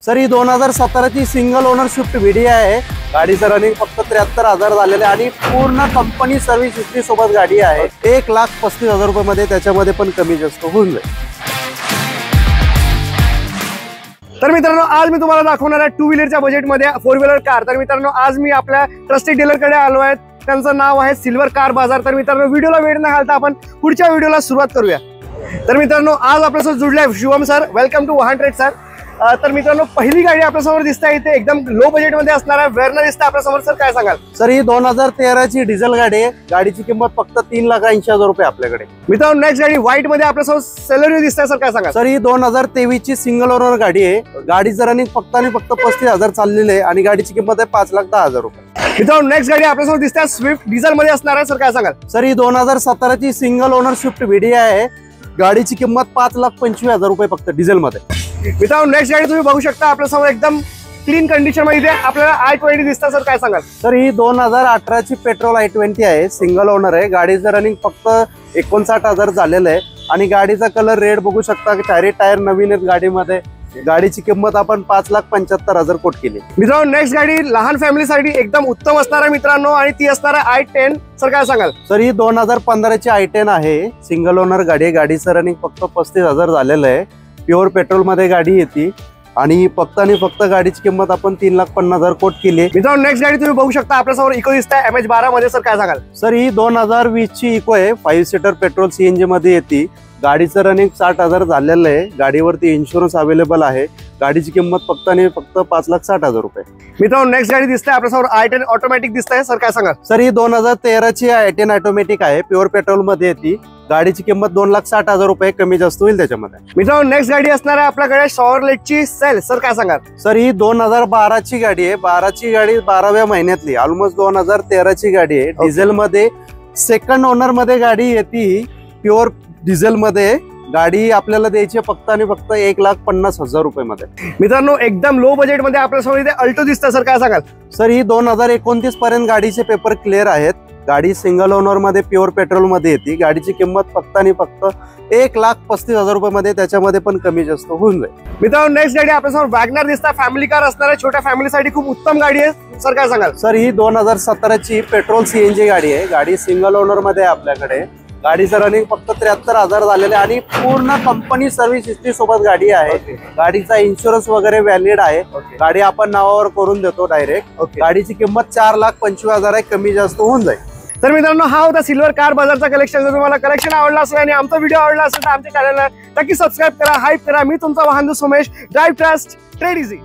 Sir ही 2017 ची single owner Swift व्हीडी आहे। गाडीचं रनिंग फक्त 73,000 झालेले आणि पूर्ण कंपनी सर्व्हिस हिस्ट्री सोबत गाडी आहे। 1,35,000 रुपये मध्ये त्याच्यामध्ये पण कमी जास्त होऊन जाईल। तर मित्रांनो आज मी तुम्हाला दाखवणार आहे टू व्हीलरच्या बजेटमध्ये फोर व्हीलर कार। तर मित्रांनो आज मी आपल्या ट्रस्टेड डीलरकडे आलो आहे, त्यांचं नाव आहे सिल्वर कार बाजार। तर मित्रांनो व्हिडिओला वेळ न घालता आपण पुढच्या व्हिडिओला सुरुवात करूया। तर मित्रांनो आज आपल्यासोबत जुळले आहे शिवम सर, वेलकम टू वाहन ट्रेड सर। तर मित्रांनो पहिली गाडी आपल्यासमोर दिसते इथे एकदम लो बजेटमध्ये असणार आहे, वेरना दिसते आपल्यासमोर। सर काय सांगाल? सर ही 2013 ची डिझेल गाडी आहे। गाडीची किंमत फक्त 3,80,000 रुपये आपल्याकडे। मित्रांनो नेक्स्ट गाडी व्हाईट मध्ये आपल्यासमोर सेलेरियो दिसते, सर काय सांगाल? सर ही 2023 ची सिंगल ओनर गाडी आहे। गाडीचं रनिंग फक्त आणि फक्त 35,000 चाललेले आहे आणि गाडीची किंमत आहे 5,10,000 रुपये। मित्रांनो नेक्स्ट गाडी आपल्यासमोर दिसते स्विफ्ट डिझेल मध्ये असणार आहे, सर काय सांगाल? सर ही 2017 ची सिंगल ओनर स्विफ्ट व्हीडी आहे। गाडीची किंमत 5,25,000 रुपये फक्त डिझेल मध्ये। मित्रांनो नेक्स्ट गाडी तुम्ही बघू शकता आपल्यासमोर एकदम क्लीन कंडिशन मध्ये आपल्याला i20 दिसतं, सर काय सांगाल? सर ही 2018 ची पेट्रोल i20 आहे, सिंगल ओनर आहे। गाडीचं रनिंग फक्त 59,000 झालेलं आहे आणि गाडीचा कलर रेड बघू शकता, चारही टायर नवीन आहेत गाडीमध्ये। गाडीची किंमत आपण 5,75,000 कोट केली। मित्रांनो नेक्स्ट गाडी लहान फॅमिलीसाठी एकदम उत्तम असणार आहे मित्रांनो, आणि ती असणार आहे i10, सर काय सांगाल? सर ही 2015 ची i10 आहे, सिंगल ओनर गाडी आहे। गाडीचं रनिंग फक्त 35,000 झालेलं आहे। प्युअर पेट्रोल मध्ये गाडी येते आणि फक्त आणि फक्त गाडीची किंमत आपण 3,50,000 कोट केली। मित्रांनो नेक्स्ट गाडी तुम्ही बघू शकता आपल्यासमोर इको दिसते MH12 मध्ये, सर काय सांगाल? सर ही 2020 ची इको आहे, 5 सीटर पेट्रोल CNG मध्ये येते। गाडीचं रनिंग 60,000 झालेलं आहे। गाडीवरती इन्शुरन्स अवेलेबल आहे। गाडीची किंमत फक्त आणि फक्त 5,60,000 रुपये। मित्रांनो नेक्स्ट गाडी दिसते आपल्यासमोर i10 ऑटोमॅटिक दिसतंय, सर काय सांगाल? सर ही 2013 ची i10 ऑटोमॅटिक आहे, प्युअर पेट्रोल मध्ये येते। गाडीची किंमत 2,60,000 रुपये, कमी जास्त होईल त्याच्यामध्ये। मित्रांनो नेक्स्ट गाडी असणार आहे आपल्याकडे शॉवरलेटची सेल, सर काय सांगाल? सर ही 2012 ची गाडी आहे। 12 ची गाडी 12व्या महिन्यातली, ऑलमोस्ट 2013 ची गाडी आहे। डिझेल मध्ये सेकंड ओनर मध्ये गाडी येते, प्युअर डिझेल मध्ये। गाडी आपल्याला द्यायची फक्त आणि फक्त 1,50,000 रुपये मध्ये। मित्रांनो एकदम लो बजेट मध्ये आपल्यासमोर इथे अल्टो दिसतं, सर काय सांगाल? सर ही 2029 पर्यंत गाडीचे पेपर क्लिअर आहेत। गाडी सिंगल ओनर मध्ये प्युअर पेट्रोल मध्ये येते। गाडीची किंमत फक्त आणि फक्त 1,35,000 रुपये मध्ये, त्याच्यामध्ये पण कमी जास्त होऊन जाईल। मित्रांनो नेक्स्ट गाडी आपल्यासमोर वॅगनर दिसतं, फॅमिली कार असणार आहे, छोट्या फॅमिलीसाठी खूप उत्तम गाडी आहे, सर काय सांगाल? सर ही 2017 ची पेट्रोल CNG गाडी आहे। गाडी सिंगल ओनर मध्ये आहे आपल्याकडे। गाडीचं रनिंग फक्त 73,000 झालेले आणि पूर्ण कंपनी सर्व्हिस हिस्ट्री सोबत गाडी आहे। गाडीचा इन्शुरन्स वगैरे व्हॅलिड आहे। गाडी आपण नावावर करून देतो डायरेक्ट। गाडीची किंमत 4,25,000 आहे, कमी जास्त होऊन जाईल। तर मित्रांनो हा होता सिल्वर कार बाजारचा कलेक्शन। जर तुम्हाला कलेक्शन आवडला असेल आणि आमचा व्हिडिओ आवडला असेल तर आमच्या चॅनलला नक्की सबस्क्राईब करा, हाईप करा। मी तुमचा वाहन Somesh, drive trust trade easy.